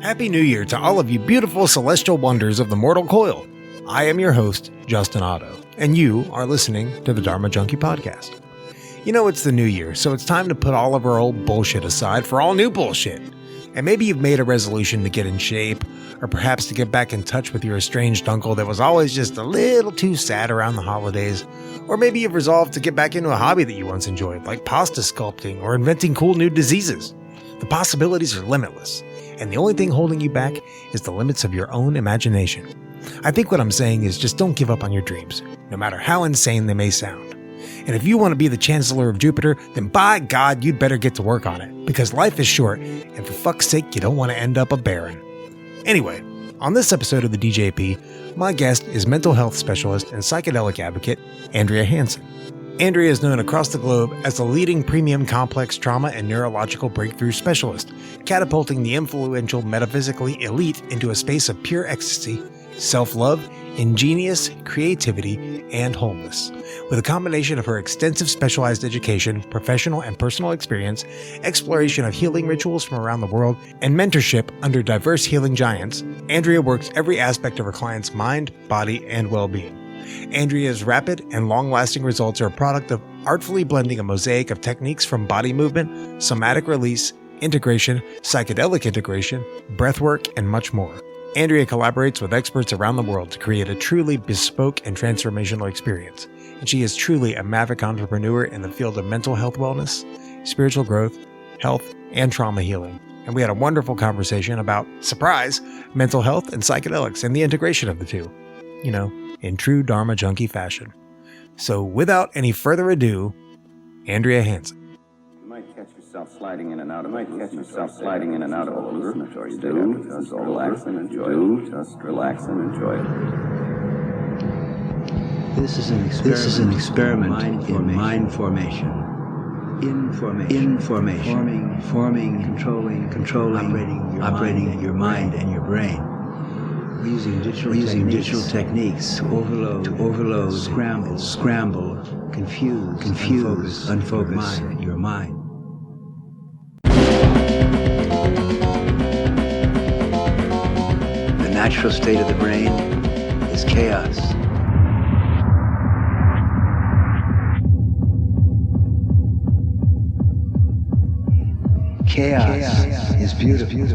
Happy New Year to all of you beautiful celestial wonders of the mortal coil. I am your host, Justin Otto, and you are listening to the Dharma Junkie Podcast. You know, it's the new year, so it's time to put all of our old bullshit aside for all new bullshit. And maybe you've made a resolution to get in shape, or perhaps to get back in touch with your estranged uncle that was always just a little too sad around the holidays. Or maybe you've resolved to get back into a hobby that you once enjoyed, like pasta sculpting or inventing cool new diseases. The possibilities are limitless, and the only thing holding you back is the limits of your own imagination. I think what I'm saying is just don't give up on your dreams, no matter how insane they may sound. And if you want to be the Chancellor of Jupiter, then by God, you'd better get to work on it, because life is short, and for fuck's sake, you don't want to end up a baron. Anyway, on this episode of the DJP, my guest is mental health specialist and psychedelic advocate, Andrea Hanson. Andrea is known across the globe as the leading premium complex trauma and neurological breakthrough specialist, catapulting the influential metaphysically elite into a space of pure ecstasy, self-love, ingenious, creativity, and wholeness. With a combination of her extensive specialized education, professional and personal experience, exploration of healing rituals from around the world, and mentorship under diverse healing giants, Andrea works every aspect of her client's mind, body, and well-being. Andrea's rapid and long-lasting results are a product of artfully blending a mosaic of techniques from body movement, somatic release, integration, psychedelic integration, breathwork, and much more. Andrea collaborates with experts around the world to create a truly bespoke and transformational experience, and she is truly a maverick entrepreneur in the field of mental health wellness, spiritual growth, health, and trauma healing. And we had a wonderful conversation about, surprise, mental health and psychedelics and the integration of the two. You know, in true Dharma Junkie fashion. So without any further ado, Andrea Hanson. You might catch yourself sliding in and out of a hallucinatory state. Just relax and enjoy it. Just relax and enjoy it. This is an experiment in mind formation. Information. Forming, controlling, operating your mind and your brain. Using digital techniques to overload, scramble, confuse, unfocus your mind. The natural state of the brain is chaos. Chaos is beautiful.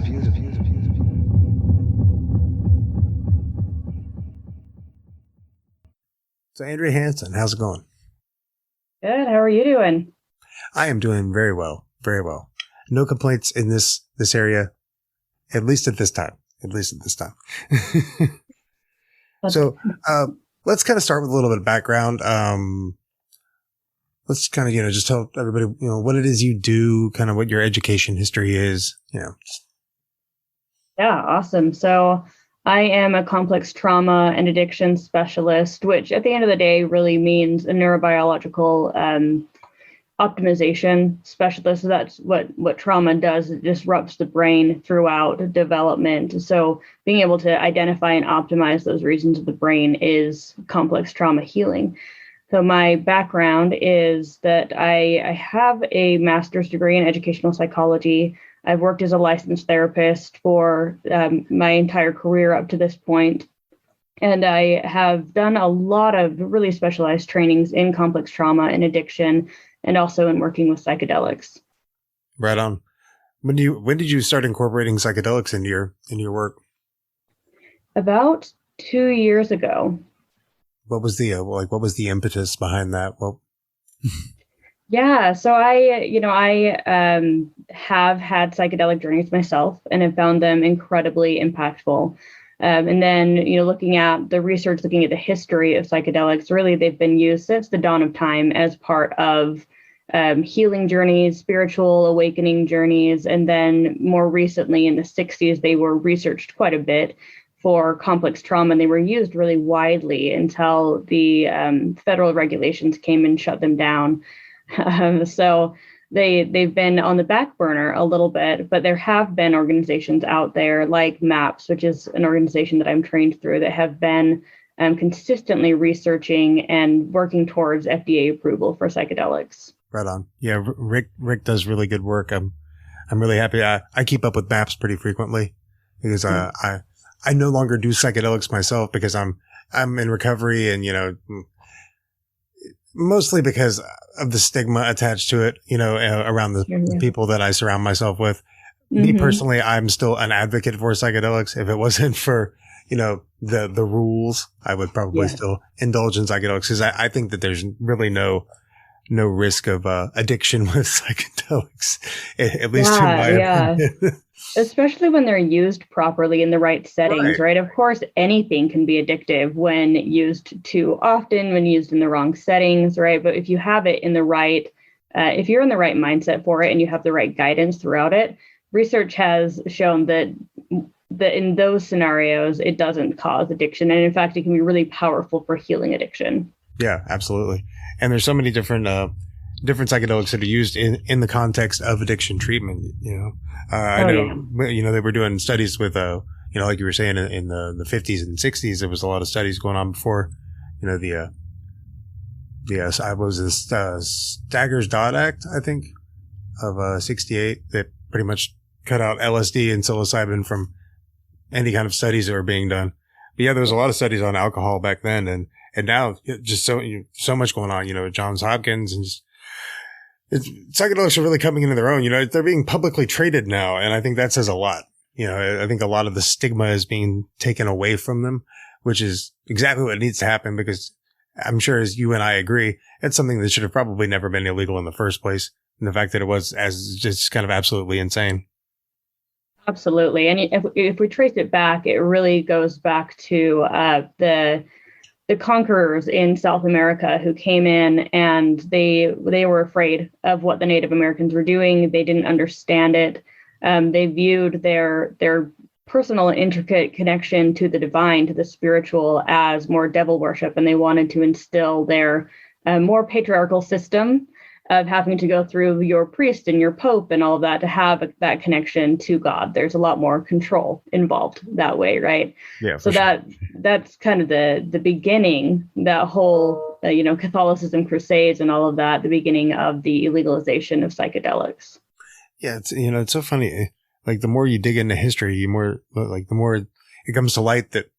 So Andrea Hanson, how's it going? Good. How are you doing? I am doing very well, very well. No complaints in this area, at least at this time. So let's kind of start with a little bit of background. Let's kind of, just tell everybody, what it is you do, kind of what your education history is, Yeah, awesome. So I am a complex trauma and addiction specialist, which at the end of the day really means a neurobiological optimization specialist. So that's what trauma does. It disrupts the brain throughout development. So being able to identify and optimize those regions of the brain is complex trauma healing. So my background is that I have a master's degree in educational psychology. I've worked as a licensed therapist for my entire career up to this point. And I have done a lot of really specialized trainings in complex trauma and addiction, and also in working with psychedelics. Right on. When did you start incorporating psychedelics into your work? About 2 years ago. What was the impetus behind that? Well, Yeah, so I have had psychedelic journeys myself and have found them incredibly impactful. And then, looking at the research, looking at the history of psychedelics, really they've been used since the dawn of time as part of healing journeys, spiritual awakening journeys. And then more recently in the 60s, they were researched quite a bit for complex trauma, and they were used really widely until the federal regulations came and shut them down. So they've been on the back burner a little bit, but there have been organizations out there like MAPS, which is an organization that I'm trained through, that have been consistently researching and working towards FDA approval for psychedelics. Right on. Yeah, Rick does really good work. I'm really happy. I keep up with MAPS pretty frequently. because I no longer do psychedelics myself because I'm in recovery, and mostly because of the stigma attached to it, around the people that I surround myself with. Me personally, I'm still an advocate for psychedelics. If it wasn't for, the rules, I would probably still indulge in psychedelics, because I think that there's really no risk of addiction with psychedelics, at least in my opinion. Especially when they're used properly in the right settings, right? Of course, anything can be addictive when used too often, when used in the wrong settings, right? But if you have it in the right, if you're in the right mindset for it and you have the right guidance throughout it, research has shown that in those scenarios, it doesn't cause addiction. And in fact, it can be really powerful for healing addiction. Yeah, absolutely. And there's so many different psychedelics that are used in the context of addiction treatment. I know, they were doing studies with, like you were saying, in the 50s and 60s, there was a lot of studies going on before, Stagger's Dot Act, I think, of 68, that pretty much cut out LSD and psilocybin from any kind of studies that were being done. But yeah, there was a lot of studies on alcohol back then, and now just so much going on, Johns Hopkins, and psychedelics are really coming into their own. They're being publicly traded now, and I think that says a lot. I think a lot of the stigma is being taken away from them, which is exactly what needs to happen, because I'm sure, as you and I agree, it's something that should have probably never been illegal in the first place. And the fact that it was as just kind of absolutely insane. Absolutely. And if we trace it back, it really goes back to the conquerors in South America who came in, and they were afraid of what the Native Americans were doing. They didn't understand it. They viewed their personal and intricate connection to the divine, to the spiritual, as more devil worship, and they wanted to instill their more patriarchal system of having to go through your priest and your pope and all of that to have that connection to God. There's a lot more control involved that way, right? Yeah. So that's kind of the beginning, that whole Catholicism crusades and all of that, the beginning of the illegalization of psychedelics. Yeah, it's so funny. Like, the more you dig into history, the more it comes to light that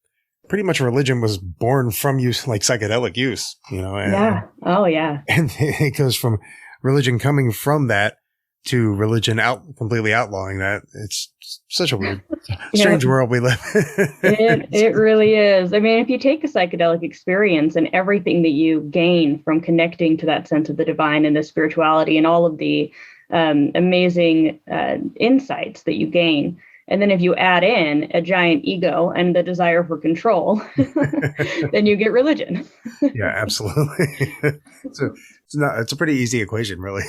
pretty much religion was born from use, like psychedelic use, And it goes from religion coming from that to religion completely outlawing that. It's such a weird, strange world we live in. It really is. I mean, if you take a psychedelic experience and everything that you gain from connecting to that sense of the divine and the spirituality and all of the amazing insights that you gain, and then if you add in a giant ego and the desire for control, then you get religion. Yeah, absolutely. It's a pretty easy equation, really.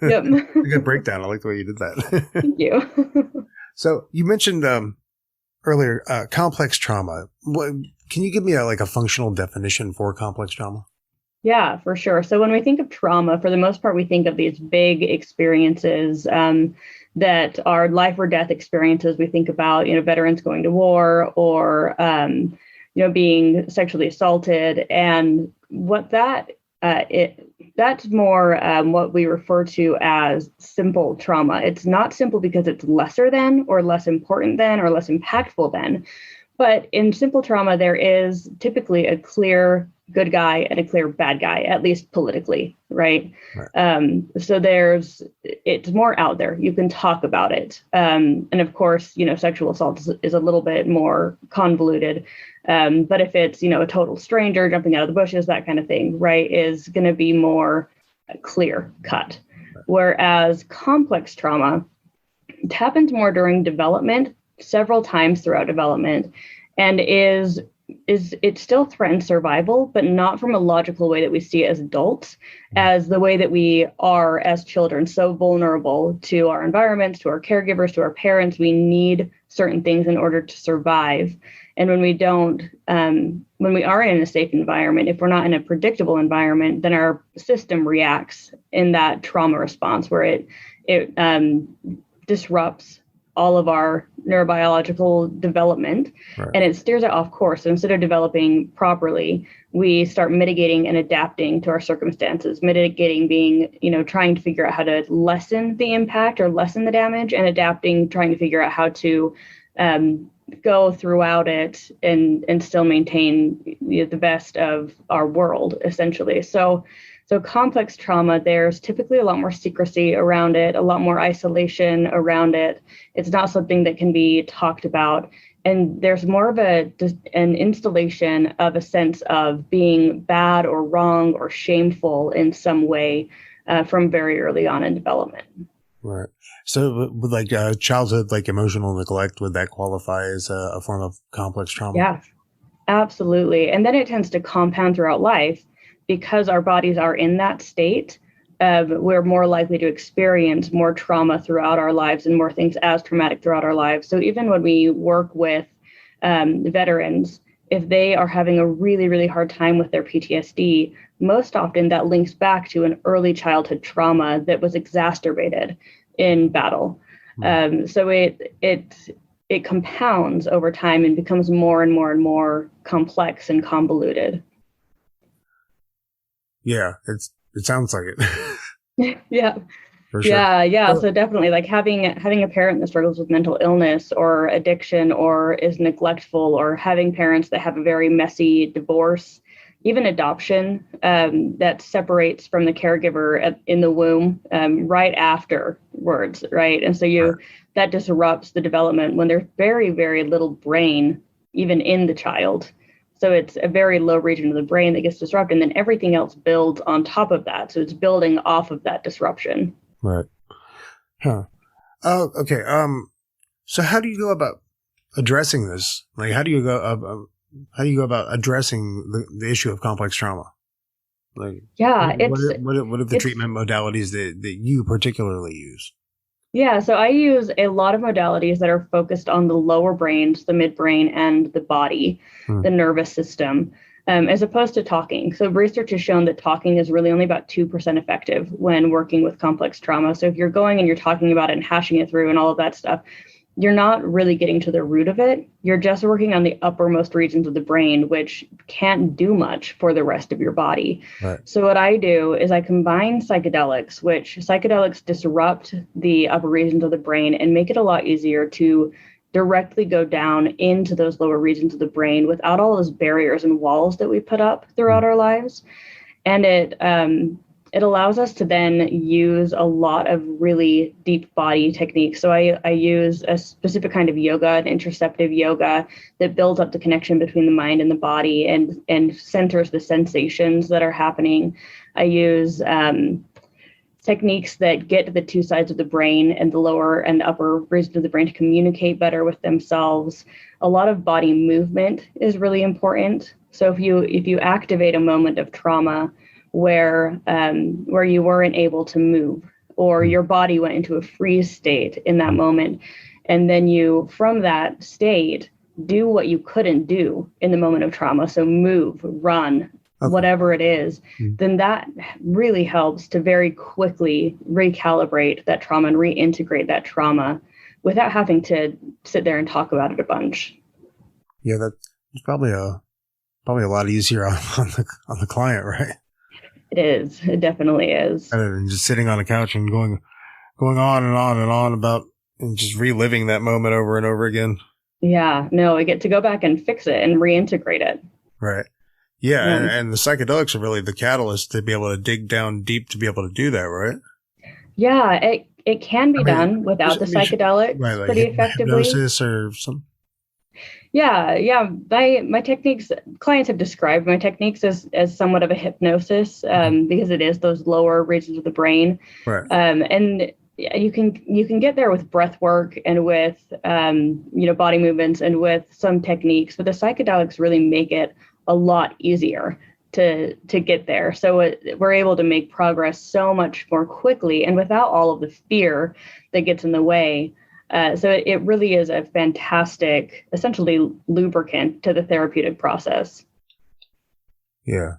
Yep. A good breakdown. I like the way you did that. Thank you. So you mentioned earlier complex trauma. Can you give me a functional definition for complex trauma? Yeah, for sure. So when we think of trauma, for the most part, we think of these big experiences that are life or death experiences. We think about, veterans going to war, or, being sexually assaulted. And what that's more what we refer to as simple trauma. It's not simple because it's lesser than, or less important than, or less impactful than. But in simple trauma, there is typically a clear good guy and a clear bad guy, at least politically, right? So it's more out there. You can talk about it. And of course, sexual assault is a little bit more convoluted. But if it's, a total stranger jumping out of the bushes, that kind of thing, right, is going to be more clear cut. Whereas complex trauma, it happens more during development, several times throughout development, and it still threatens survival, but not from a logical way that we see as adults, as the way that we are as children, so vulnerable to our environments, to our caregivers, to our parents. We need certain things in order to survive. And when we don't, when we are in a safe environment, if we're not in a predictable environment, then our system reacts in that trauma response, where it disrupts all of our neurobiological development, and it steers it off course. So instead of developing properly, we start mitigating and adapting to our circumstances. Mitigating being, trying to figure out how to lessen the impact or lessen the damage, and adapting, trying to figure out how to go throughout it and still maintain the best of our world, essentially. So complex trauma, there's typically a lot more secrecy around it, a lot more isolation around it. It's not something that can be talked about. And there's more of an installation of a sense of being bad or wrong or shameful in some way from very early on in development. Right. So with like childhood, like emotional neglect, would that qualify as a form of complex trauma? Yeah, absolutely. And then it tends to compound throughout life because our bodies are in that state. We're more likely to experience more trauma throughout our lives and more things as traumatic throughout our lives. So even when we work with veterans, if they are having a really, really hard time with their PTSD, most often that links back to an early childhood trauma that was exacerbated in battle. So it compounds over time and becomes more and more and more complex and convoluted. Yeah, it sounds like it. Yeah. For sure. Yeah. So definitely, like having a parent that struggles with mental illness or addiction or is neglectful, or having parents that have a very messy divorce, even adoption that separates from the caregiver in the womb right afterwards, right? And so that disrupts the development when there's very, very little brain even in the child. So it's a very low region of the brain that gets disrupted, and then everything else builds on top of that. So it's building off of that disruption. Right. Huh. Oh, okay. So how do you go about addressing this? Like, how do you go about addressing the issue of complex trauma? Like, yeah, what are the treatment modalities that you particularly use? Yeah, so I use a lot of modalities that are focused on the lower brains, the midbrain, and the body, the nervous system, as opposed to talking. So research has shown that talking is really only about 2% effective when working with complex trauma. So if you're going and you're talking about it and hashing it through and all of that stuff, you're not really getting to the root of it. You're just working on the uppermost regions of the brain, which can't do much for the rest of your body. Right. So what I do is I combine psychedelics, which psychedelics disrupt the upper regions of the brain and make it a lot easier to directly go down into those lower regions of the brain without all those barriers and walls that we put up throughout our lives. And it allows us to then use a lot of really deep body techniques. So I use a specific kind of yoga, an interoceptive yoga, that builds up the connection between the mind and the body and centers the sensations that are happening. I use techniques that get the two sides of the brain and the lower and upper regions of the brain to communicate better with themselves. A lot of body movement is really important. So if you activate a moment of trauma where you weren't able to move, or your body went into a freeze state in that moment, and then you, from that state, do what you couldn't do in the moment of trauma, so move, run, whatever it is, then that really helps to very quickly recalibrate that trauma and reintegrate that trauma without having to sit there and talk about it a bunch. Yeah, that's probably a lot easier on the client, right? It is. It definitely is. Rather than just sitting on a couch and going on and on and on about and just reliving that moment over and over again. Yeah, no, we get to go back and fix it and reintegrate it. Right. Yeah, and the psychedelics are really the catalyst to be able to dig down deep to be able to do that, right? Yeah, it can be done without the psychedelics like pretty effectively. Hypnosis or something. Yeah. My techniques, clients have described my techniques as somewhat of a hypnosis because it is those lower regions of the brain. Right. And you can get there with breath work and with body movements and with some techniques, but the psychedelics really make it a lot easier to get there. So we're able to make progress so much more quickly and without all of the fear that gets in the way. So it really is a fantastic, essentially, lubricant to the therapeutic process. Yeah,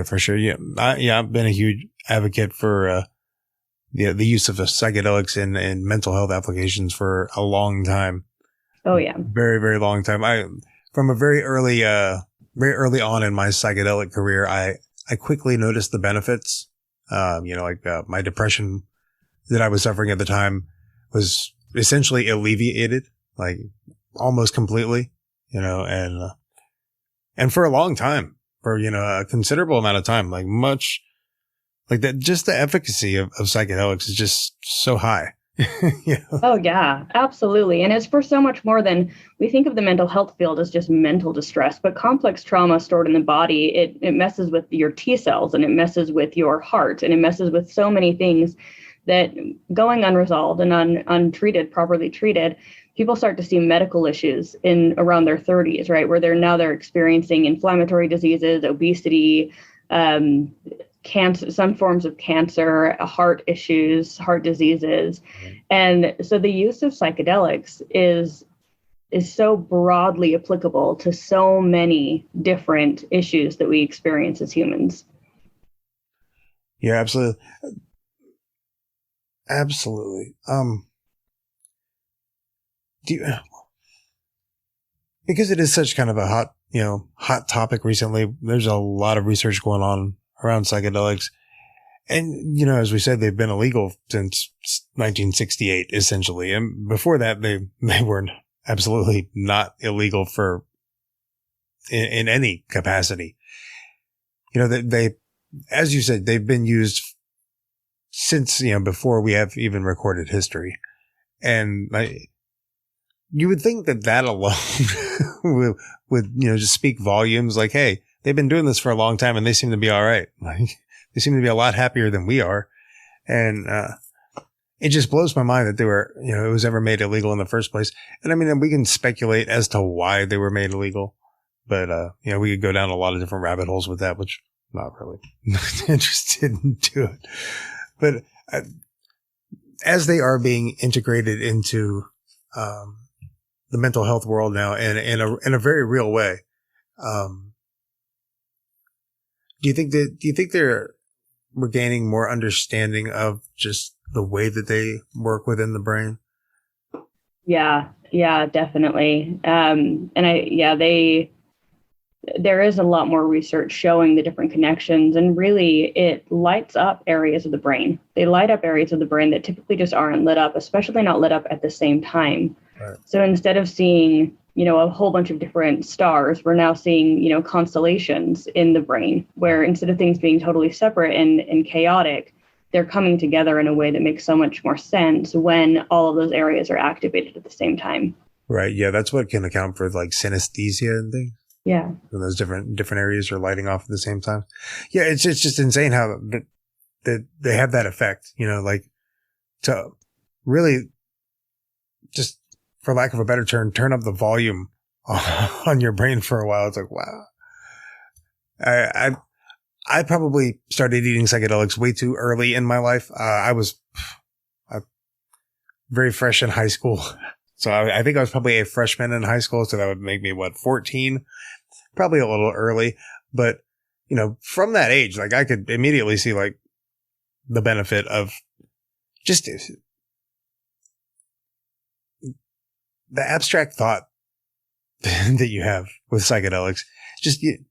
for sure. Yeah, I've been a huge advocate for the use of the psychedelics in mental health applications for a long time. Oh yeah, very, very long time. From a very early on in my psychedelic career, I quickly noticed the benefits. My depression that I was suffering at the time was essentially alleviated, like almost completely, and for a long time, for, a considerable amount of time, like much like that, just the efficacy of psychedelics is just so high. Oh, yeah, absolutely. And it's for so much more than we think of the mental health field as just mental distress, but complex trauma stored in the body, it messes with your T cells and it messes with your heart and it messes with so many things that going unresolved and untreated, properly treated, people start to see medical issues in around their 30s, right? Where they're experiencing inflammatory diseases, obesity, cancer, some forms of cancer, heart issues, heart diseases. And so the use of psychedelics is so broadly applicable to so many different issues that we experience as humans. Yeah, absolutely. Absolutely. Because it is such kind of a hot topic recently, there's a lot of research going on around psychedelics. And, as we said, they've been illegal since 1968, essentially. And before that, they were absolutely not illegal in any capacity. They, as you said, they've been used since, before we have even recorded history. And you would think that alone would, just speak volumes like, hey, they've been doing this for a long time and they seem to be all right. Like, they seem to be a lot happier than we are. And, it just blows my mind that they were, it was ever made illegal in the first place. And I mean, we can speculate as to why they were made illegal, but, we could go down a lot of different rabbit holes with that, which I'm not really interested in doing. But as they are being integrated into, the mental health world now in a very real way, do you think we're gaining more understanding of just the way that they work within the brain? Yeah, definitely. There is a lot more research showing the different connections, and really it lights up areas of the brain. They light up areas of the brain that typically just aren't lit up, especially not lit up at the same time. Right. So instead of seeing, a whole bunch of different stars, we're now seeing, constellations in the brain, where instead of things being totally separate and chaotic, they're coming together in a way that makes so much more sense when all of those areas are activated at the same time. Right. Yeah. That's what can account for like synesthesia and things. Yeah. When those different areas are lighting off at the same time. Yeah. It's just insane how that they have that effect, like to really just, for lack of a better term, turn up the volume on your brain for a while. It's like, wow. I probably started eating psychedelics way too early in my life. I was very fresh in high school. So I think I was probably a freshman in high school. So that would make me 14, probably a little early, but from that age, like I could immediately see like the benefit of just the abstract thought that you have with psychedelics. Just it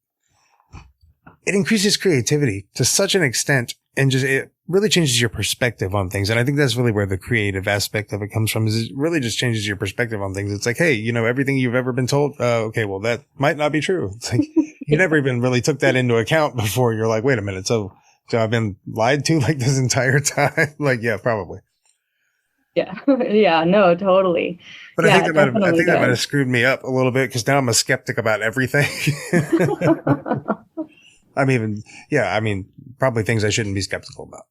increases creativity to such an extent, and just it really changes your perspective on things. And I think that's really where the creative aspect of it comes from, is it really just changes your perspective on things. It's like, hey, everything you've ever been told, okay, well, that might not be true. It's like, you never even really took that into account before. You're like, wait a minute. So I've been lied to like this entire time? Like, yeah, probably. Yeah. Yeah, no, totally. But yeah, I think that might have screwed me up a little bit, because now I'm a skeptic about everything. Probably things I shouldn't be skeptical about.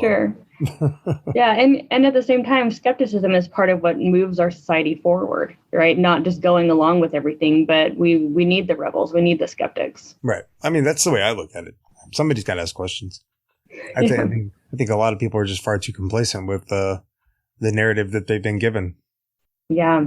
Sure. Yeah. And at the same time, skepticism is part of what moves our society forward, right? Not just going along with everything, but we need the rebels. We need the skeptics. Right. I mean, that's the way I look at it. Somebody's got to ask questions. I think a lot of people are just far too complacent with the narrative that they've been given. Yeah.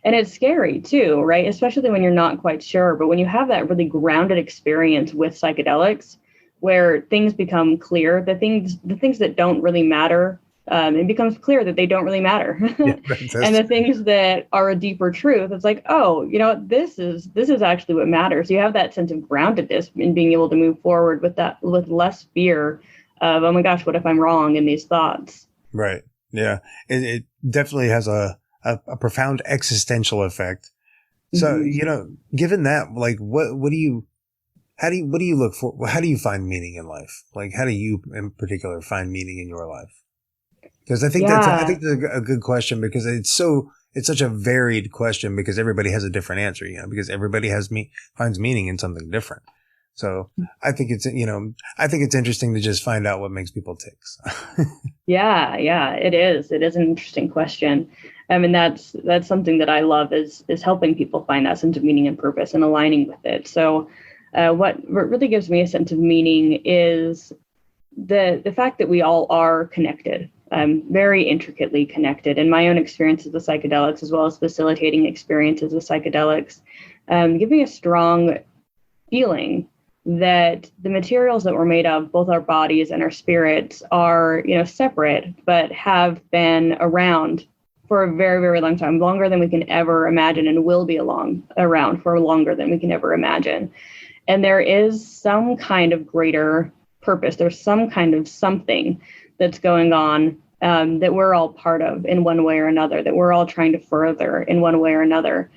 And it's scary too, right? Especially when you're not quite sure. But when you have that really grounded experience with psychedelics, where things become clear, the things that don't really matter, it becomes clear that they don't really matter. Yeah, and the things that are a deeper truth, it's like, oh, this is actually what matters. You have that sense of groundedness in being able to move forward with less fear of, oh my gosh, what if I'm wrong in these thoughts? Right. Yeah. It definitely has a a profound existential effect. So, given that, like, what do you look for? How do you find meaning in life? Like, how do you in particular find meaning in your life? Because I think that's a good question, because it's such a varied question, because everybody has a different answer, because everybody finds meaning in something different. So I think it's interesting to just find out what makes people tick. Yeah, it is. It is an interesting question. I mean, that's something that I love is helping people find that sense of meaning and purpose and aligning with it. So what really gives me a sense of meaning is the fact that we all are connected, very intricately connected. In my own experiences with psychedelics, as well as facilitating experiences with psychedelics, give me a strong feeling that the materials that we're made of, both our bodies and our spirits, are, separate, but have been around for a very, very long time, longer than we can ever imagine, and will be around for longer than we can ever imagine. And there is some kind of greater purpose. There's some kind of something that's going on that we're all part of in one way or another, that we're all trying to further in one way or another.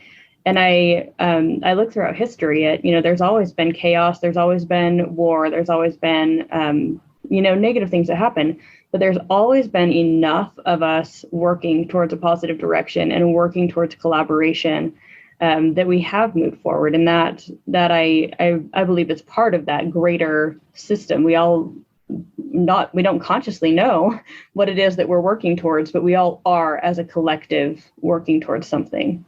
And I look throughout history at, there's always been chaos, there's always been war, there's always been, negative things that happen, but there's always been enough of us working towards a positive direction and working towards collaboration that we have moved forward. And that I believe is part of that greater system. We don't consciously know what it is that we're working towards, but we all are, as a collective, working towards something.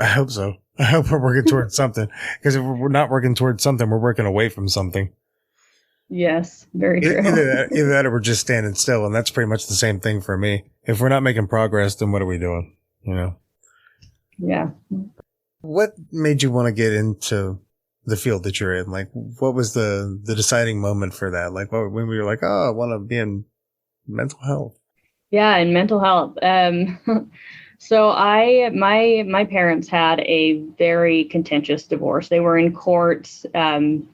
I hope so. I hope we're working towards something, because if we're not working towards something, we're working away from something. Yes, very true. Either that or we're just standing still, and that's pretty much the same thing for me. If we're not making progress, then what are we doing? Yeah. What made you want to get into the field that you're in? Like, what was the deciding moment for that? Like, when we were like, oh, I want to be in mental health. Yeah, in mental health. So my parents had a very contentious divorce. They were in court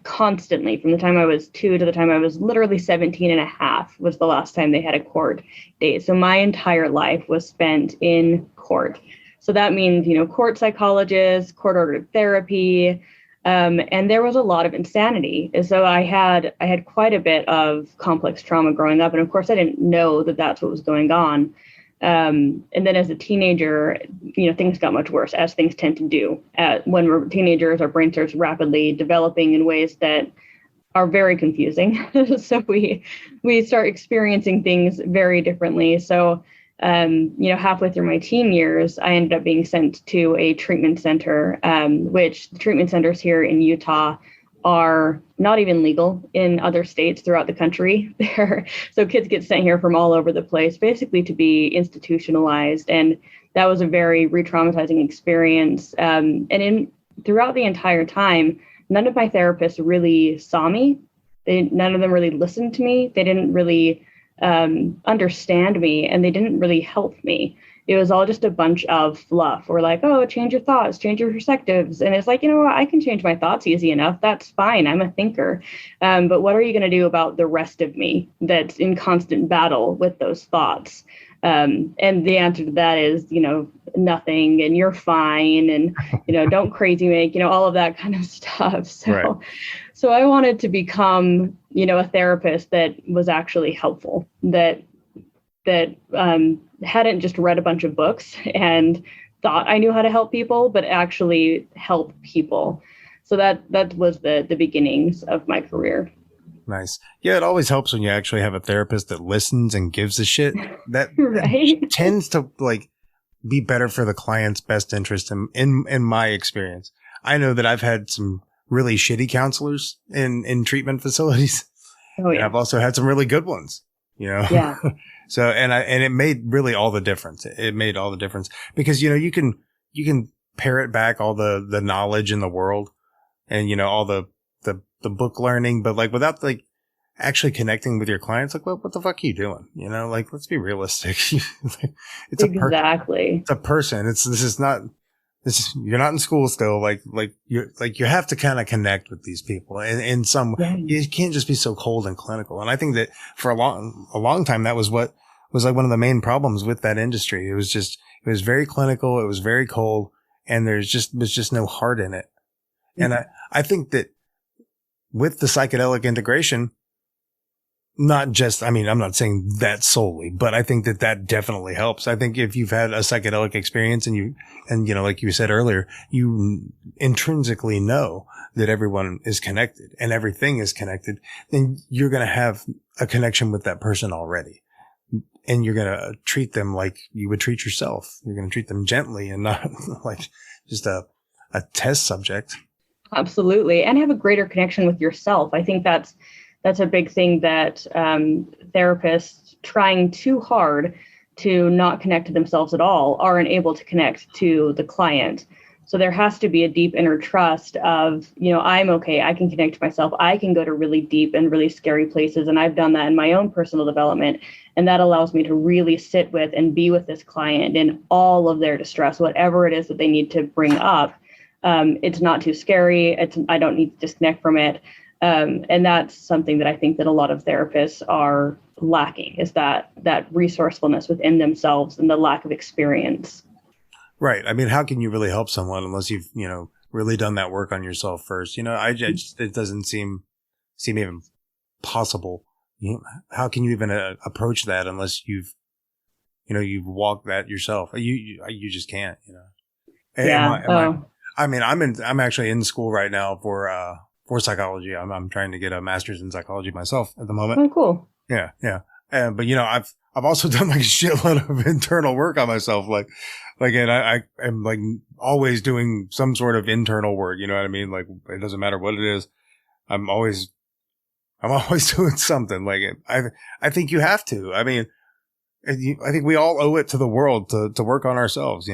constantly from the time I was 2 to the time I was literally 17 and a half was the last time they had a court date. So my entire life was spent in court. So that means, court psychologists, court ordered therapy, and there was a lot of insanity. And so I had quite a bit of complex trauma growing up. And of course, I didn't know that that's what was going on. And then as a teenager, things got much worse, as things tend to do. When we're teenagers, our brain starts rapidly developing in ways that are very confusing. So we start experiencing things very differently. So, halfway through my teen years, I ended up being sent to a treatment center, which the treatment centers here in Utah are not even legal in other states throughout the country. So kids get sent here from all over the place, basically to be institutionalized. And that was a very re-traumatizing experience. Throughout the entire time, none of my therapists really saw me. None of them really listened to me. They didn't really understand me, and they didn't really help me. It was all just a bunch of fluff. We're like, oh, change your thoughts, change your perspectives. And it's like, I can change my thoughts easy enough. That's fine. I'm a thinker. But what are you going to do about the rest of me that's in constant battle with those thoughts? And the answer to that is, nothing, and you're fine. And, don't crazy make, all of that kind of stuff. So, right. So I wanted to become, a therapist that was actually helpful, that hadn't just read a bunch of books and thought I knew how to help people, but actually help people. So that was the beginnings of my career. Nice. Yeah, it always helps when you actually have a therapist that listens and gives a shit. That right? tends to be better for the client's best interest in my experience. I know that I've had some really shitty counselors in treatment facilities. Oh, yeah. And I've also had some really good ones, Yeah. So, and it made really all the difference. It made all the difference because, you can parrot back all the knowledge in the world and, all the book learning, but without actually connecting with your clients, what the fuck are you doing? Let's be realistic. It's exactly. It's a person. You're not in school still. You have to kind of connect with these people in some way. You can't just be so cold and clinical. And I think that for a long time, that was what was like one of the main problems with that industry. It was very clinical. It was very cold, and was just no heart in it. Mm-hmm. And I think that with the psychedelic integration, not just, I mean, I'm not saying that solely, but I think that definitely helps. I think if you've had a psychedelic experience and like you said earlier, you intrinsically know that everyone is connected and everything is connected, then you're going to have a connection with that person already. And you're going to treat them like you would treat yourself. You're going to treat them gently and not like just a test subject. Absolutely. And have a greater connection with yourself. I think that's a big thing that therapists trying too hard to not connect to themselves at all aren't able to connect to the client. So there has to be a deep inner trust of, I'm okay. I can connect to myself. I can go to really deep and really scary places. And I've done that in my own personal development. And that allows me to really sit with and be with this client in all of their distress, whatever it is that they need to bring up. It's not too scary. I don't need to disconnect from it. And that's something that I think that a lot of therapists are lacking, is that resourcefulness within themselves and the lack of experience. Right. I mean, how can you really help someone unless you've, really done that work on yourself first? It doesn't seem even possible. How can you even approach that unless you've walked that yourself? You just can't, Yeah. I'm actually in school right now for psychology. I'm trying to get a master's in psychology myself at the moment. Oh, cool. Yeah. Yeah. But I've also done like a shitload of internal work on myself. And I am like always doing some sort of internal work. You know what I mean? Like, it doesn't matter what it is. I'm always doing something. Like, I think you have to. I mean, I think we all owe it to the world to work on ourselves,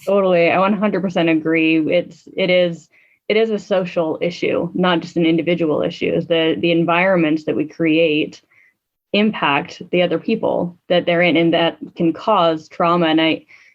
Totally. I 100% agree. It is a social issue, not just an individual issue. The environments that we create impact the other people that they're in, and that can cause trauma. And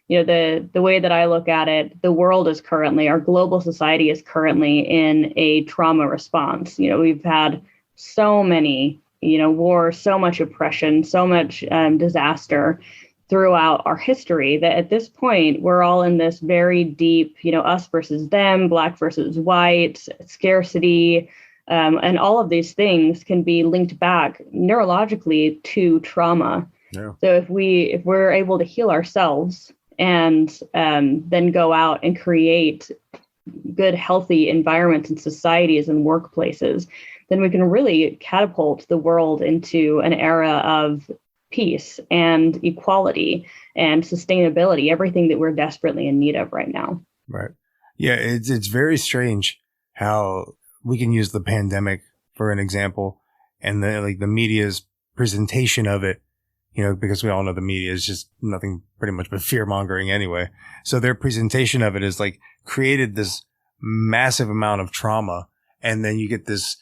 the way that I look at it, the world is currently, our global society is currently in a trauma response. We've had so many, wars, so much oppression, so much disaster throughout our history that at this point, we're all in this very deep, us versus them, Black versus white, scarcity, and all of these things can be linked back neurologically to trauma. Yeah. So if we're able to heal ourselves and then go out and create good, healthy environments and societies and workplaces, then we can really catapult the world into an era of peace and equality and sustainability, everything that we're desperately in need of right now. Right. Yeah, it's very strange how we can use the pandemic for an example, and the media's presentation of it, because we all know the media is just nothing pretty much but fear mongering anyway. So their presentation of it is like created this massive amount of trauma, and then you get this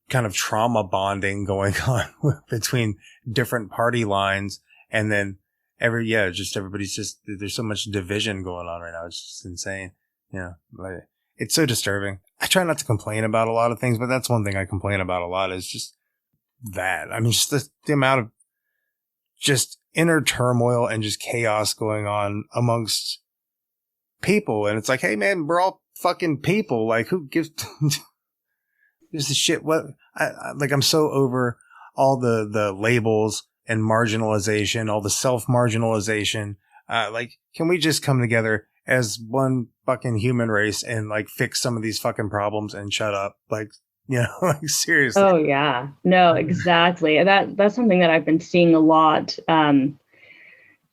kind of trauma bonding going on between different party lines. And then everybody's just, there's so much division going on right now. It's just insane. It's so disturbing. I try not to complain about a lot of things, but that's one thing I complain about a lot is just that. I mean, just the amount of just inner turmoil and just chaos going on amongst people. And it's like, hey man, we're all fucking people. Like, who gives This is shit. What? I'm so over all the labels and marginalization, all the self-marginalization. Can we just come together as one fucking human race and fix some of these fucking problems and shut up? Seriously. Oh yeah, no, exactly. That's something that I've been seeing a lot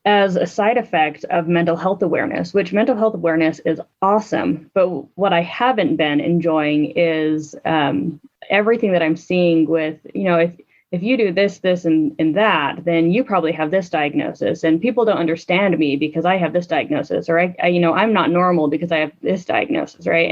as a side effect of mental health awareness, which mental health awareness is awesome. But what I haven't been enjoying is everything that I'm seeing with, if you do this, and that, then you probably have this diagnosis, and people don't understand me because I have this diagnosis, or I'm not normal because I have this diagnosis, right?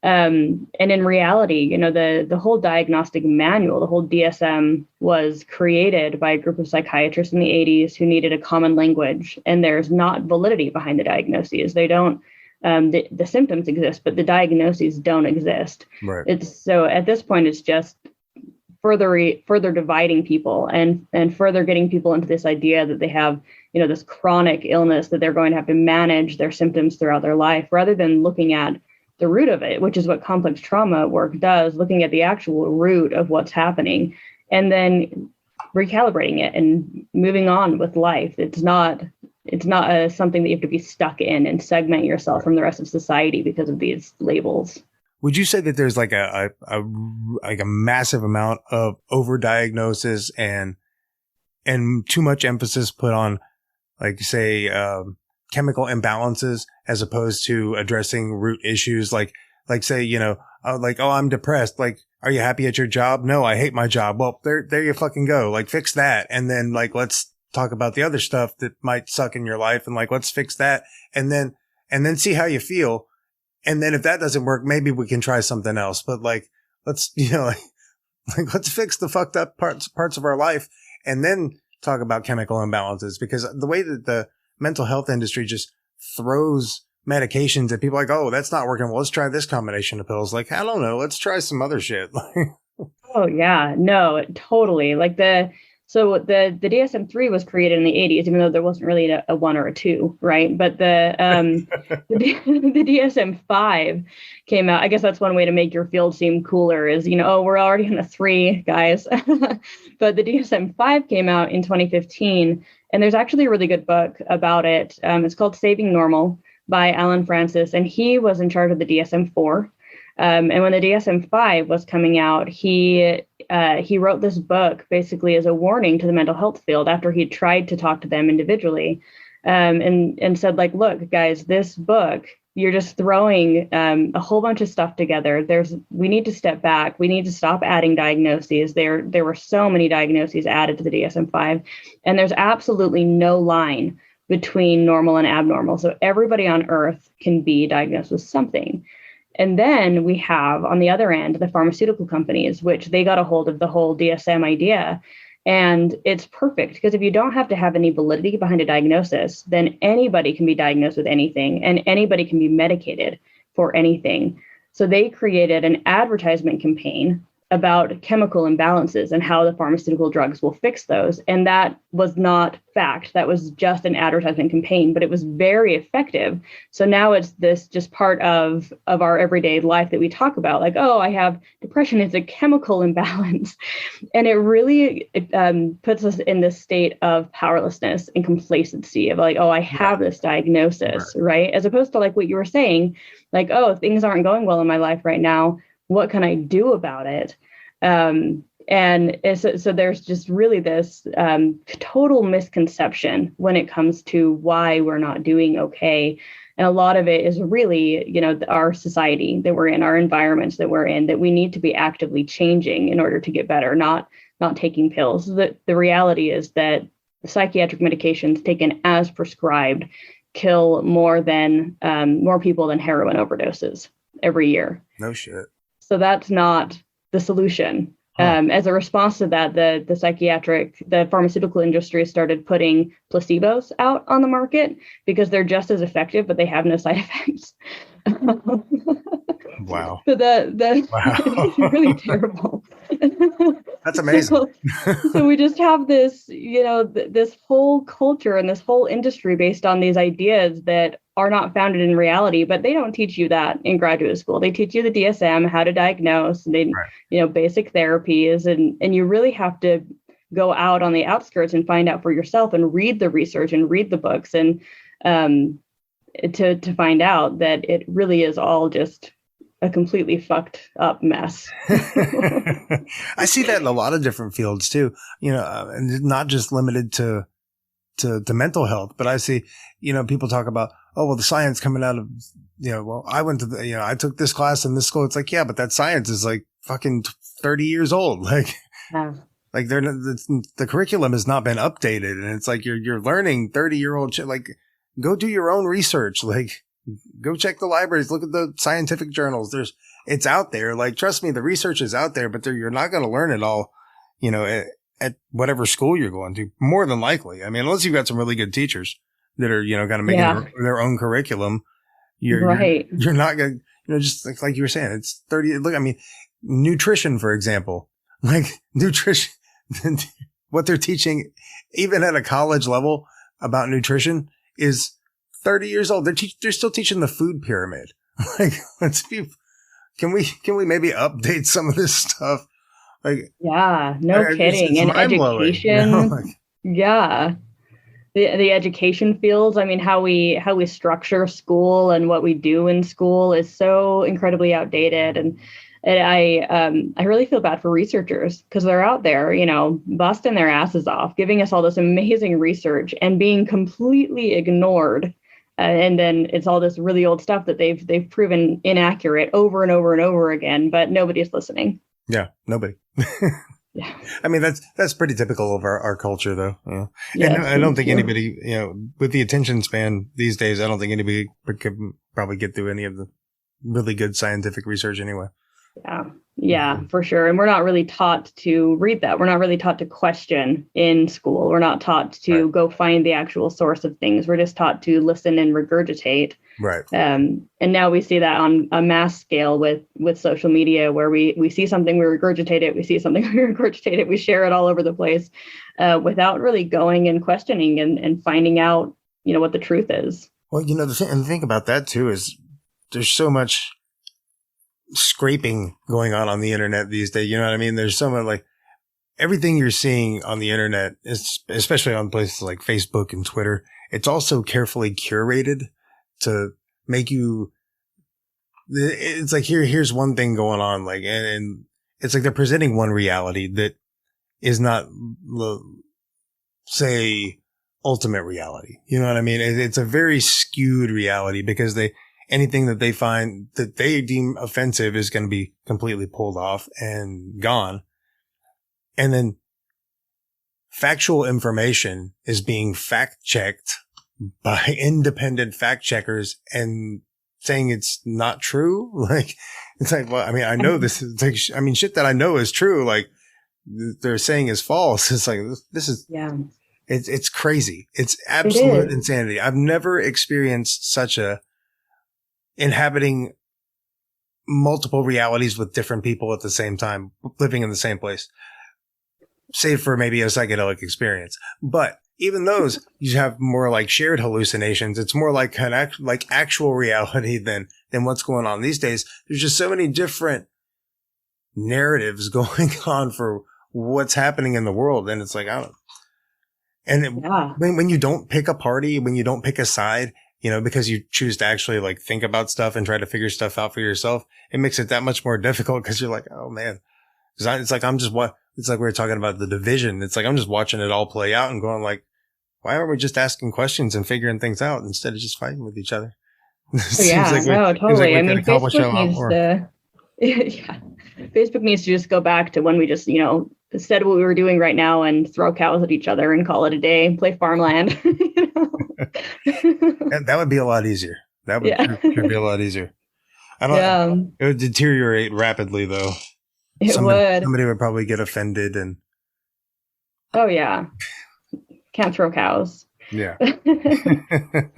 And in reality, the whole diagnostic manual, the whole DSM was created by a group of psychiatrists in the 80s who needed a common language, and there's not validity behind the diagnoses. They don't, the symptoms exist, but the diagnoses don't exist. Right. So at this point, it's just further dividing people and further getting people into this idea that they have, this chronic illness that they're going to have to manage their symptoms throughout their life, rather than looking at the root of it, which is what complex trauma work does, looking at the actual root of what's happening and then recalibrating it and moving on with life. It's not something that you have to be stuck in and segment yourself from the rest of society because of these labels. Would you say that there's like a massive amount of overdiagnosis and too much emphasis put on, like, say, chemical imbalances as opposed to addressing root issues? Like say, I'm depressed. Like, are you happy at your job? No, I hate my job. Well, there you fucking go. Like, fix that. And then, like, let's talk about the other stuff that might suck in your life. And, like, let's fix that. And then see how you feel. And then if that doesn't work, maybe we can try something else. But, like, let's, let's fix the fucked up parts of our life and then talk about chemical imbalances. Because the way that the mental health industry just throws medications at people, like, oh, that's not working. Well, let's try this combination of pills. Like, I don't know. Let's try some other shit. Oh, yeah. No, totally. Like the DSM-3 was created in the 80s, even though there wasn't really a 1 or a 2, right? But the DSM-5 came out. I guess that's one way to make your field seem cooler is, we're already in a 3, guys. But the DSM-5 came out in 2015, and there's actually a really good book about it. It's called Saving Normal by Alan Francis, and he was in charge of the DSM-4. And when the DSM-5 was coming out, he wrote this book basically as a warning to the mental health field after he tried to talk to them individually, and said, like, look, guys, this book, you're just throwing a whole bunch of stuff together. We need to step back. We need to stop adding diagnoses. There were so many diagnoses added to the DSM-5, and there's absolutely no line between normal and abnormal. So everybody on Earth can be diagnosed with something. And then we have, on the other end, the pharmaceutical companies, which they got a hold of the whole DSM idea. And it's perfect because if you don't have to have any validity behind a diagnosis, then anybody can be diagnosed with anything and anybody can be medicated for anything. So they created an advertisement campaign about chemical imbalances and how the pharmaceutical drugs will fix those. And that was not fact. That was just an advertisement campaign, but it was very effective. So now it's this just part of our everyday life that we talk about, like, oh, I have depression. It's a chemical imbalance. And it really puts us in this state of powerlessness and complacency of like, oh, I have this diagnosis, right? As opposed to like what you were saying, like, oh, things aren't going well in my life right now. What can I do about it? And so there's just really this total misconception when it comes to why we're not doing okay. And a lot of it is really, our society that we're in, our environments that we're in, that we need to be actively changing in order to get better, not taking pills. The reality is that psychiatric medications taken as prescribed kill more people than heroin overdoses every year. No shit. So that's not the solution. As a response to that, the pharmaceutical industry started putting placebos out on the market because they're just as effective, but they have no side effects. Wow. So it's really terrible. That's amazing. So we just have this, this whole culture and this whole industry based on these ideas that are not founded in reality, but they don't teach you that in graduate school. They teach you the DSM, how to diagnose, and basic therapies, and you really have to go out on the outskirts and find out for yourself and read the research and read the books and to find out that it really is all just a completely fucked up mess. I see that in a lot of different fields too, and not just limited to mental health, but I see, people talk about, oh, well, the science coming out of, I went to I took this class in this school. It's like, yeah, but that science is like fucking 30 years old. Like, like the curriculum has not been updated. And it's like, you're learning 30-year-old shit. Like, go do your own research. Like, go check the libraries, look at the scientific journals. It's out there. Like, trust me, the research is out there, but you're not going to learn it all, at whatever school you're going to, more than likely. I mean, unless you've got some really good teachers that are, kind of making their own curriculum, you're not going to, just like you were saying, it's 30. Look, I mean, nutrition, for example. Like nutrition, what they're teaching, even at a college level about nutrition is 30 years old. They're still teaching the food pyramid. Like, can we maybe update some of this stuff? Like, yeah, no kidding. It's And mind-blowing, education, Like, yeah. The education fields, I mean, how we structure school and what we do in school is so incredibly outdated. And I really feel bad for researchers because they're out there, busting their asses off, giving us all this amazing research and being completely ignored. And then it's all this really old stuff that they've proven inaccurate over and over and over again, but nobody's listening. Yeah, nobody. Yeah. I mean, that's pretty typical of our culture, though. Yeah. Yes, And I don't think anybody, with the attention span these days, I don't think anybody could probably get through any of the really good scientific research anyway. Yeah, for sure. And we're not really taught to read that. We're not really taught to question in school. We're not taught to go find the actual source of things. We're just taught to listen and regurgitate. Right. And now we see that on a mass scale with social media, where we see something, we regurgitate it. We see something, we regurgitate it. We share it all over the place without really going and questioning and finding out, what the truth is. Well, the thing about that too is there's so much scraping going on the internet these days. You know what I mean? There's so much, like, everything you're seeing on the internet, especially on places like Facebook and Twitter, it's also carefully curated to make you, it's like, here's one thing going on, like, and it's like they're presenting one reality that is not, say, ultimate reality. You know what I mean? It's a very skewed reality because anything that they find that they deem offensive is going to be completely pulled off and gone. And then factual information is being fact checked by independent fact checkers and saying it's not true. Like, it's like, well, I mean, I know this is like, I mean, shit that I know is true. Like, they're saying is false. It's like, this is, it's crazy. It's absolute insanity. I've never experienced such a inhabiting multiple realities with different people at the same time, living in the same place, save for maybe a psychedelic experience. But even those, you have more like shared hallucinations. It's more like actual reality than what's going on these days. There's just so many different narratives going on for what's happening in the world. And it's like, I don't know. And when you don't pick a party, when you don't pick a side, because you choose to actually like think about stuff and try to figure stuff out for yourself, it makes it that much more difficult because you're like, oh man, it's like, it's like we were talking about the division. It's like, I'm just watching it all play out and going like, why aren't we just asking questions and figuring things out instead of just fighting with each other? Totally. I mean, Facebook needs to just go back to when we just, said what we were doing right now and throw cows at each other and call it a day, play farmland. That would be a lot easier. That would be a lot easier. It would deteriorate rapidly though. Somebody would probably get offended and. Oh yeah. Can't throw cows. Yeah.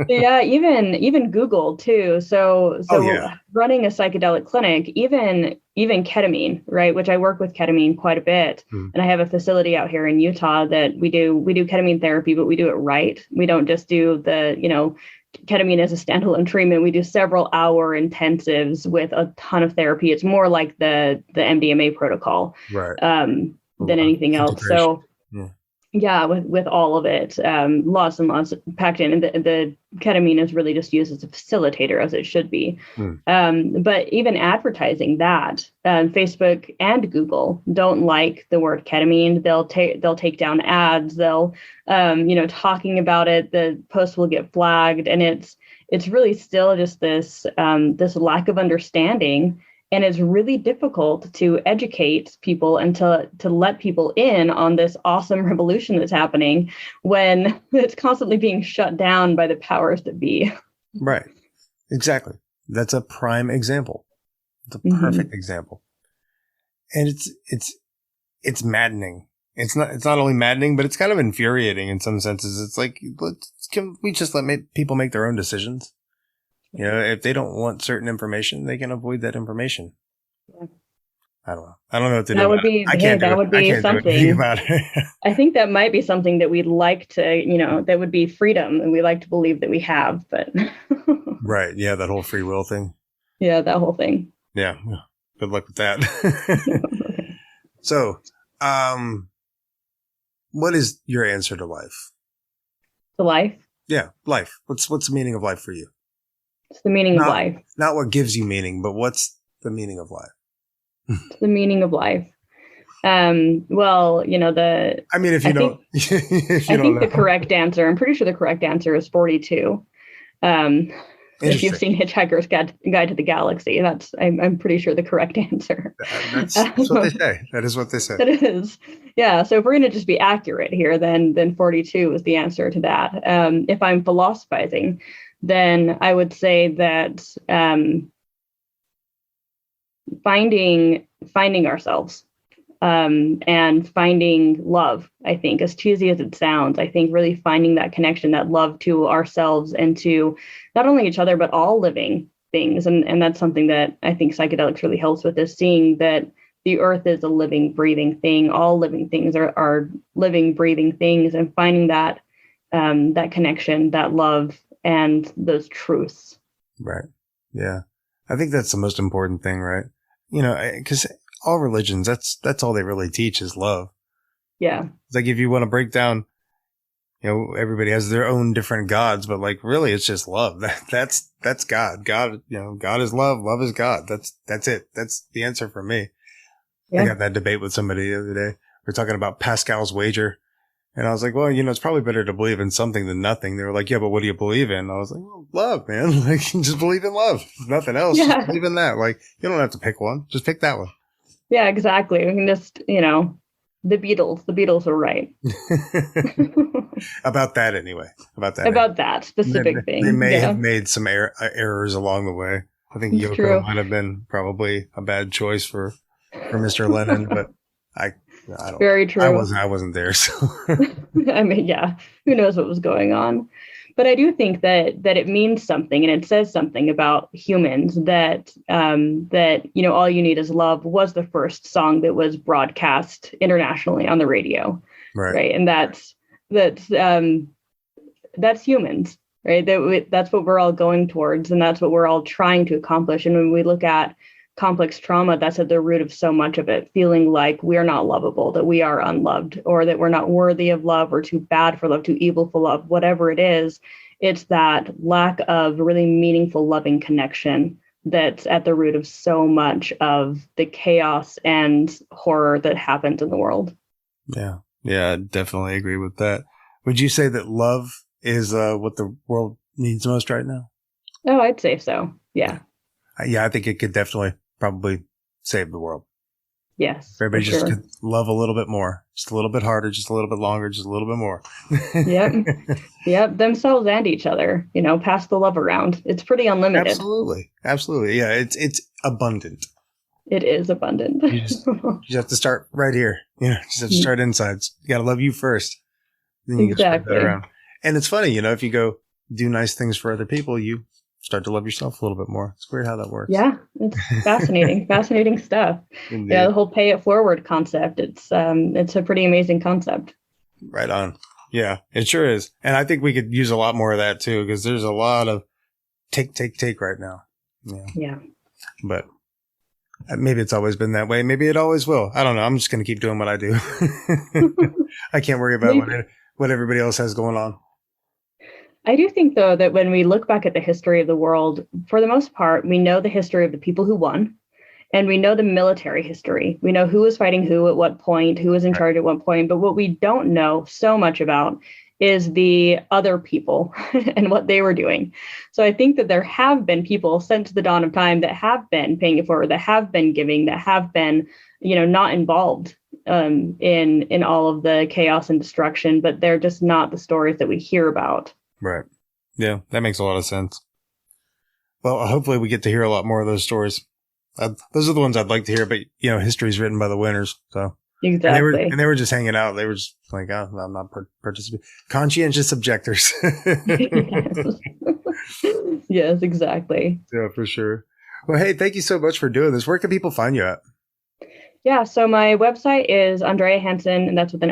Yeah. Even Google too. So running a psychedelic clinic, even ketamine, right? Which I work with ketamine quite a bit. And I have a facility out here in Utah that we do ketamine therapy, but we do it right. We don't just do the, ketamine as a standalone treatment. We do several hour intensives with a ton of therapy. It's more like the MDMA protocol, right? Than anything else. So with all of it, lots and lots packed in, and the ketamine is really just used as a facilitator, as it should be. But even advertising that, Facebook and Google don't like the word ketamine. They'll take down ads. They'll, talking about it. The post will get flagged, and it's really still just this lack of understanding. And it's really difficult to educate people and to let people in on this awesome revolution that's happening when it's constantly being shut down by the powers that be. Right. Exactly. That's a prime example. It's a perfect example. And it's maddening. It's not only maddening, but it's kind of infuriating in some senses. It's like, can we just let people make their own decisions? If they don't want certain information, they can avoid that information. I don't know. I don't know what to do. That would be, that would be something about it. I think that might be something that we'd like to, that would be freedom, and we like to believe that we have, but. Right. Yeah. That whole free will thing. Yeah. That whole thing. Yeah. Good luck with that. So, what is your answer to life? To life? Yeah. Life. What's the meaning of life for you? It's the meaning of life. Not what gives you meaning, but what's the meaning of life? It's the meaning of life. Well, if you don't know. The correct answer, I'm pretty sure the correct answer is 42. If you've seen Hitchhiker's Guide to the Galaxy, I'm pretty sure the correct answer. That's what they say. That is what they say. That is. Yeah. So if we're going to just be accurate here, then 42 is the answer to that. If I'm philosophizing, then I would say that finding ourselves and finding love, I think, as cheesy as it sounds, I think really finding that connection, that love to ourselves and to not only each other, but all living things. And that's something that I think psychedelics really helps with, is seeing that the earth is a living, breathing thing. All living things are living, breathing things, and finding that connection, that love, and those truths. Right. Yeah. I think that's the most important thing, right? Because all religions, that's all they really teach is love. Yeah. It's like if you want to break down, everybody has their own different gods, but like really it's just love. That's God. God, God is love. Love is God. That's it. That's the answer for me. Yeah. I got that debate with somebody the other day. We're talking about Pascal's wager. And I was like, well, it's probably better to believe in something than nothing. They were like, yeah, but what do you believe in? I was like, well, love, man. Like, just believe in love. Nothing else. Yeah. Just believe in that. Like, you don't have to pick one. Just pick that one. Yeah, exactly. We can just, the Beatles are right. About that anyway. About that specific thing. They may have made some errors along the way. I think Yoko might have been probably a bad choice for Mr. Lennon, but I don't. Very true. I wasn't there, so. I mean, yeah, who knows what was going on? But I do think that it means something, and it says something about humans that all you need is love was the first song that was broadcast internationally on the radio, right? And that's humans, right? That's what we're all going towards, and that's what we're all trying to accomplish. And when we look at complex trauma, that's at the root of so much of it, feeling like we're not lovable, that we are unloved, or that we're not worthy of love, or too bad for love, too evil for love, whatever it is. It's that lack of really meaningful, loving connection that's at the root of so much of the chaos and horror that happens in the world. Yeah. Yeah, I definitely agree with that. Would you say that love is what the world needs most right now? Oh, I'd say so. Yeah. Yeah, I think it could definitely probably save the world. Yes. Everybody just could love a little bit more, just a little bit harder, just a little bit longer, just a little bit more. Yep. Themselves and each other, pass the love around. It's pretty unlimited. Absolutely. Yeah. It's abundant. It is abundant. You just have to start right here. Just have to start inside. You got to love you first. Then you exactly. Can spread that around. And it's funny, if you go do nice things for other people, you start to love yourself a little bit more. It's weird how that works. Yeah, it's fascinating. Fascinating stuff. Indeed. Yeah, the whole pay it forward concept. It's a pretty amazing concept. Right on. Yeah, it sure is. And I think we could use a lot more of that too, because there's a lot of take right now. Yeah. But maybe it's always been that way. Maybe it always will. I don't know. I'm just going to keep doing what I do. I can't worry about what everybody else has going on. I do think, though, that when we look back at the history of the world, for the most part, we know the history of the people who won, and we know the military history. We know who was fighting who at what point, who was in charge at what point. But what we don't know so much about is the other people and what they were doing. So I think that there have been people since the dawn of time that have been paying it forward, that have been giving, that have been, not involved in all of the chaos and destruction, but they're just not the stories that we hear about. Right. Yeah, that makes a lot of sense. Well, hopefully we get to hear a lot more of those stories. Those are the ones I'd like to hear, but, history is written by the winners. So exactly. And they were just hanging out. They were just like, oh, I'm not participating. Conscientious objectors. Yes, exactly. Yeah, for sure. Well, hey, thank you so much for doing this. Where can people find you at? Yeah, so my website is Andrea Hanson, and that's with an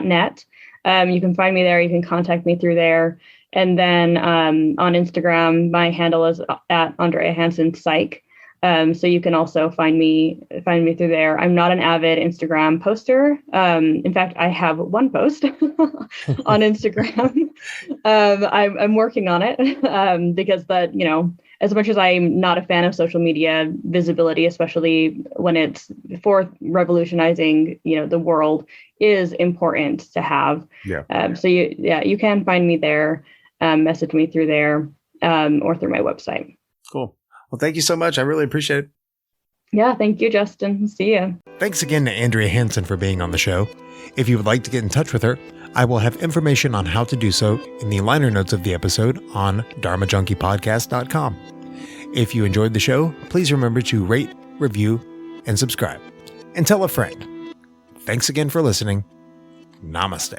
.net. You can find me there. You can contact me through there. And then on Instagram, my handle is at Andrea Hanson Psych. So you can also find me through there. I'm not an avid Instagram poster. In fact, I have one post on Instagram. I'm working on it because that, as much as I'm not a fan of social media visibility, especially when it's for revolutionizing, the world, is important to have. Yeah. So you can find me there, message me through there, or through my website. Cool. Well, thank you so much. I really appreciate it. Yeah, thank you, Justin. See ya. Thanks again to Andrea Hanson for being on the show. If you would like to get in touch with her, I will have information on how to do so in the liner notes of the episode on dharmajunkiepodcast.com. If you enjoyed the show, please remember to rate, review, and subscribe. And tell a friend. Thanks again for listening. Namaste.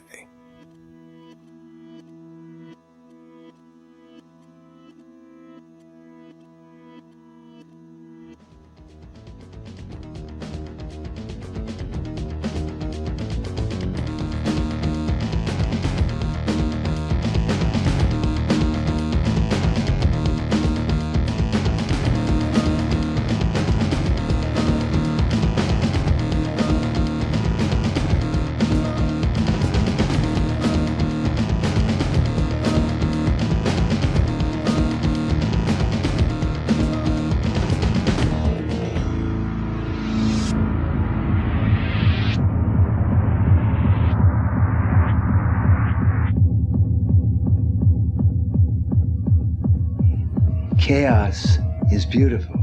Chaos is beautiful.